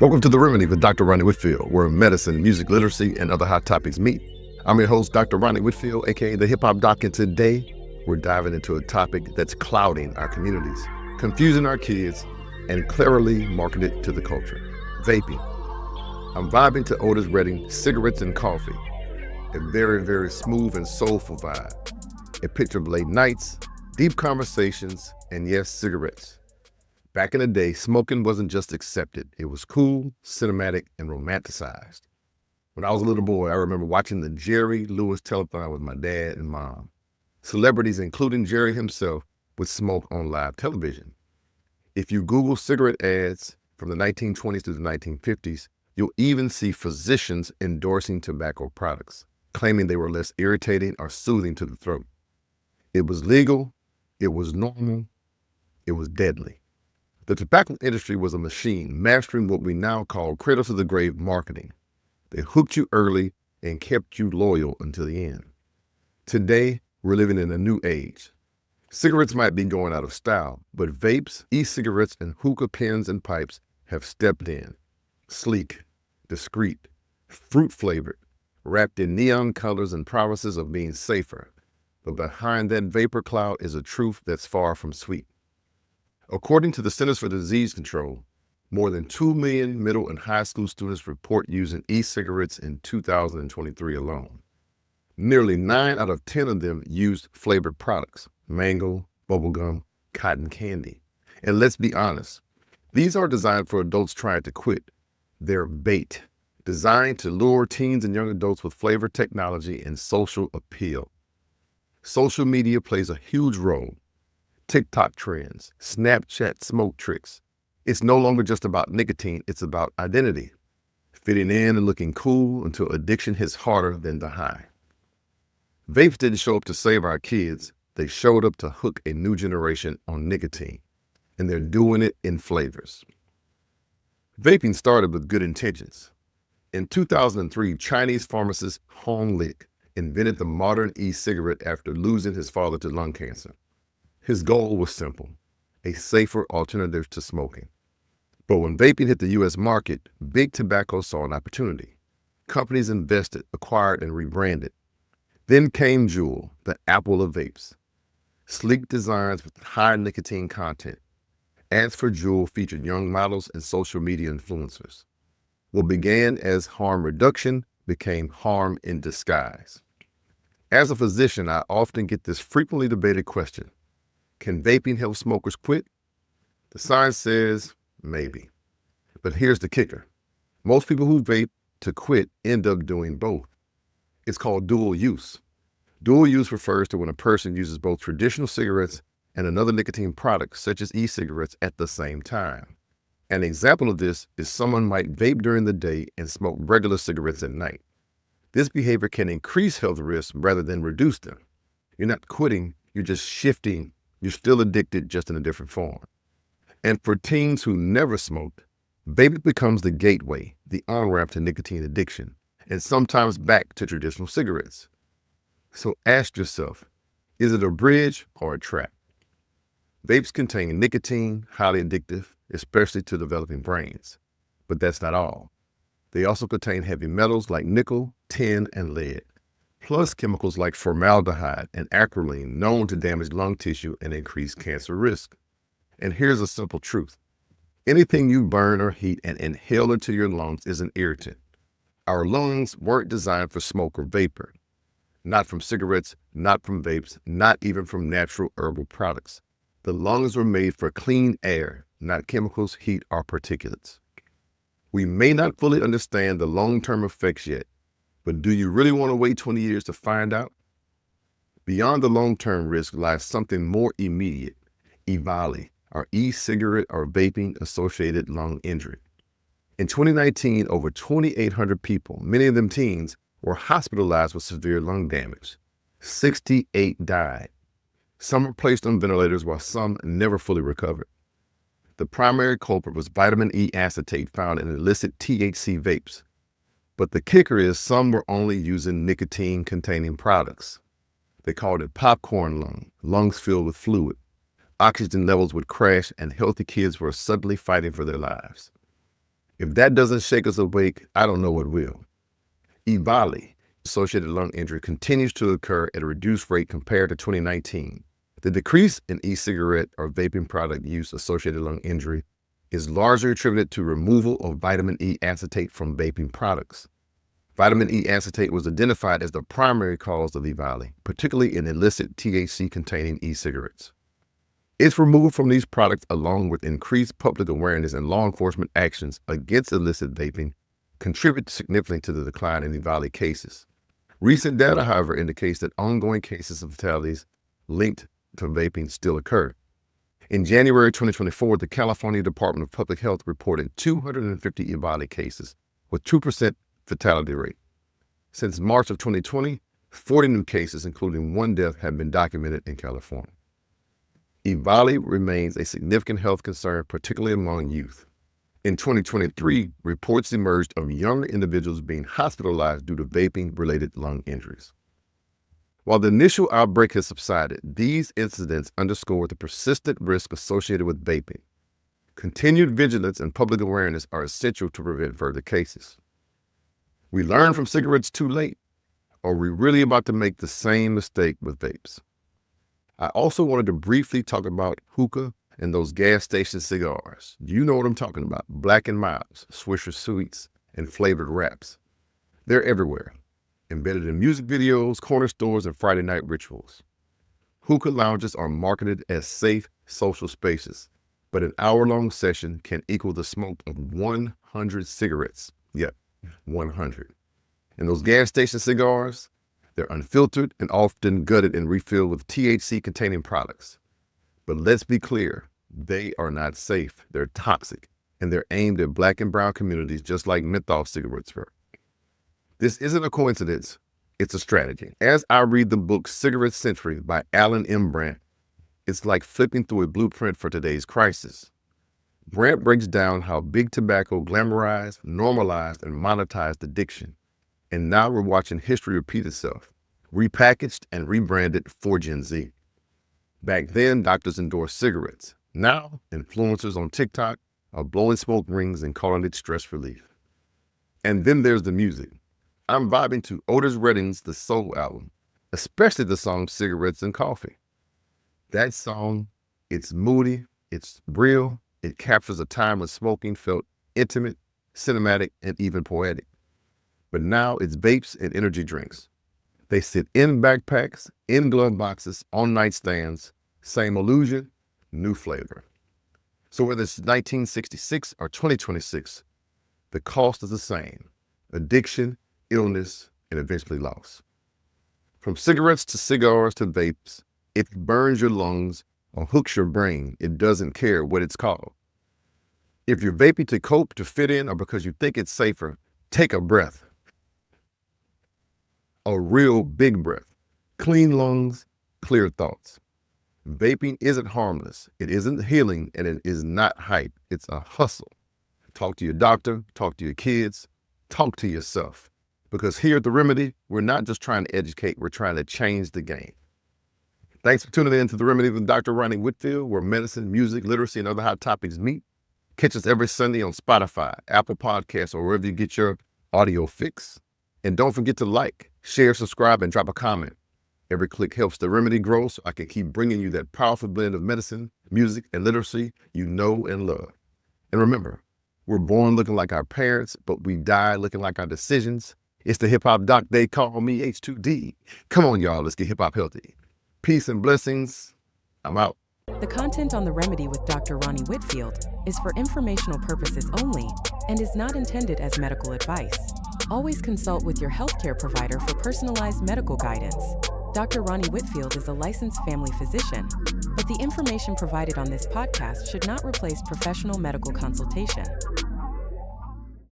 Welcome to The Remedy with Dr. Rani Whitfield, where medicine, music, literacy, and other hot topics meet. I'm your host, Dr. Rani Whitfield, aka the Hip Hop Doc, and today we're diving into a topic that's clouding our communities, confusing our kids, and cleverly marketed to the culture: vaping. I'm vibing to Otis Redding, Cigarettes and Coffee, a very, very smooth and soulful vibe, a picture of late nights, deep conversations, and yes, cigarettes. Back in the day, smoking wasn't just accepted. It was cool, cinematic, and romanticized. When I was a little boy, I remember watching the Jerry Lewis telethon with my dad and mom. Celebrities, including Jerry himself, would smoke on live television. If you Google cigarette ads from the 1920s to the 1950s, you'll even see physicians endorsing tobacco products, claiming they were less irritating or soothing to the throat. It was legal, it was normal, it was deadly. The tobacco industry was a machine, mastering what we now call cradle-to-the-grave marketing. They hooked you early and kept you loyal until the end. Today, we're living in a new age. Cigarettes might be going out of style, but vapes, e-cigarettes, and hookah pens and pipes have stepped in. Sleek, discreet, fruit-flavored, wrapped in neon colors and promises of being safer. But behind that vapor cloud is a truth that's far from sweet. According to the Centers for Disease Control, more than 2 million middle and high school students report using e-cigarettes in 2023 alone. Nearly 9 out of 10 of them used flavored products: mango, bubblegum, cotton candy. And let's be honest, these are designed for adults trying to quit. They're bait, designed to lure teens and young adults with flavor technology and social appeal. Social media plays a huge role. TikTok trends, Snapchat smoke tricks. It's no longer just about nicotine, it's about identity. Fitting in and looking cool until addiction hits harder than the high. Vapes didn't show up to save our kids, they showed up to hook a new generation on nicotine. And they're doing it in flavors. Vaping started with good intentions. In 2003, Chinese pharmacist Hong Lik invented the modern e-cigarette after losing his father to lung cancer. His goal was simple: a safer alternative to smoking. But when vaping hit the U.S. market, big tobacco saw an opportunity. Companies invested, acquired, and rebranded. Then came Juul, the Apple of vapes. Sleek designs with high nicotine content. Ads for Juul featured young models and social media influencers. What began as harm reduction became harm in disguise. As a physician, I often get this frequently debated question: can vaping help smokers quit? The science says maybe. But here's the kicker. Most people who vape to quit end up doing both. It's called dual use. Dual use refers to when a person uses both traditional cigarettes and another nicotine product, such as e-cigarettes, at the same time. An example of this is someone might vape during the day and smoke regular cigarettes at night. This behavior can increase health risks rather than reduce them. You're not quitting, you're just shifting. You're still addicted, just in a different form. And for teens who never smoked, vaping becomes the gateway, the on-ramp to nicotine addiction, and sometimes back to traditional cigarettes. So ask yourself, is it a bridge or a trap? Vapes contain nicotine, highly addictive, especially to developing brains. But that's not all. They also contain heavy metals like nickel, tin, and lead, plus chemicals like formaldehyde and acrolein, known to damage lung tissue and increase cancer risk. And here's a simple truth. Anything you burn or heat and inhale into your lungs is an irritant. Our lungs weren't designed for smoke or vapor. Not from cigarettes, not from vapes, not even from natural herbal products. The lungs were made for clean air, not chemicals, heat, or particulates. We may not fully understand the long-term effects yet, but do you really want to wait 20 years to find out? Beyond the long-term risk lies something more immediate: EVALI, or e-cigarette or vaping-associated lung injury. In 2019, over 2,800 people, many of them teens, were hospitalized with severe lung damage. 68 died. Some were placed on ventilators while some never fully recovered. The primary culprit was vitamin E acetate found in illicit THC vapes. But the kicker is some were only using nicotine-containing products. They called it popcorn lung, lungs filled with fluid. Oxygen levels would crash and healthy kids were suddenly fighting for their lives. If that doesn't shake us awake, I don't know what will. EVALI, associated lung injury, continues to occur at a reduced rate compared to 2019. The decrease in e-cigarette or vaping product use associated lung injury is largely attributed to removal of vitamin E acetate from vaping products. Vitamin E acetate was identified as the primary cause of EVALI, particularly in illicit THC-containing e-cigarettes. Its removal from these products, along with increased public awareness and law enforcement actions against illicit vaping, contribute significantly to the decline in EVALI cases. Recent data, however, indicates that ongoing cases of fatalities linked to vaping still occur. In January 2024, the California Department of Public Health reported 250 EVALI cases with 2% fatality rate. Since March of 2020, 40 new cases, including 1 death, have been documented in California. EVALI remains a significant health concern, particularly among youth. In 2023, reports emerged of younger individuals being hospitalized due to vaping-related lung injuries. While the initial outbreak has subsided, these incidents underscore the persistent risk associated with vaping. Continued vigilance and public awareness are essential to prevent further cases. We learn from cigarettes too late, or are we really about to make the same mistake with vapes? I also wanted to briefly talk about hookah and those gas station cigars. You know what I'm talking about. Black and Milds, Swisher Sweets, and flavored wraps. They're everywhere, embedded in music videos, corner stores, and Friday night rituals. Hookah lounges are marketed as safe social spaces, but an hour-long session can equal the smoke of 100 cigarettes. Yep, 100. And those gas station cigars, they're unfiltered and often gutted and refilled with THC-containing products. But let's be clear, they are not safe. They're toxic, and they're aimed at Black and brown communities just like menthol cigarettes were. This isn't a coincidence, it's a strategy. As I read the book Cigarette Century by Alan M. Brandt, it's like flipping through a blueprint for today's crisis. Brandt breaks down how big tobacco glamorized, normalized, and monetized addiction. And now we're watching history repeat itself, repackaged and rebranded for Gen Z. Back then, doctors endorsed cigarettes. Now, influencers on TikTok are blowing smoke rings and calling it stress relief. And then there's the music. I'm vibing to Otis Redding's The Soul album, especially the song Cigarettes and Coffee. That song, it's moody, it's real, it captures a time when smoking felt intimate, cinematic, and even poetic. But now it's vapes and energy drinks. They sit in backpacks, in glove boxes, on nightstands, same illusion, new flavor. So whether it's 1966 or 2026, the cost is the same: addiction, illness, and eventually loss. From cigarettes to cigars to vapes, it burns your lungs or hooks your brain. It doesn't care what it's called. If you're vaping to cope, to fit in, or because you think it's safer, take a breath. A real big breath. Clean lungs, clear thoughts. Vaping isn't harmless. It isn't healing, and it is not hype. It's a hustle. Talk to your doctor, talk to your kids, talk to yourself. Because here at The Remedy, we're not just trying to educate, we're trying to change the game. Thanks for tuning in to The Remedy with Dr. Rani Whitfield, where medicine, music, literacy, and other hot topics meet. Catch us every Sunday on Spotify, Apple Podcasts, or wherever you get your audio fix. And don't forget to like, share, subscribe, and drop a comment. Every click helps The Remedy grow so I can keep bringing you that powerful blend of medicine, music, and literacy you know and love. And remember, we're born looking like our parents, but we die looking like our decisions. It's the hip-hop doc, they call me H2D. Come on, y'all, let's get hip-hop healthy. Peace and blessings. I'm out. The content on The Remedy with Dr. Rani Whitfield is for informational purposes only and is not intended as medical advice. Always consult with your healthcare provider for personalized medical guidance. Dr. Rani Whitfield is a licensed family physician, but the information provided on this podcast should not replace professional medical consultation.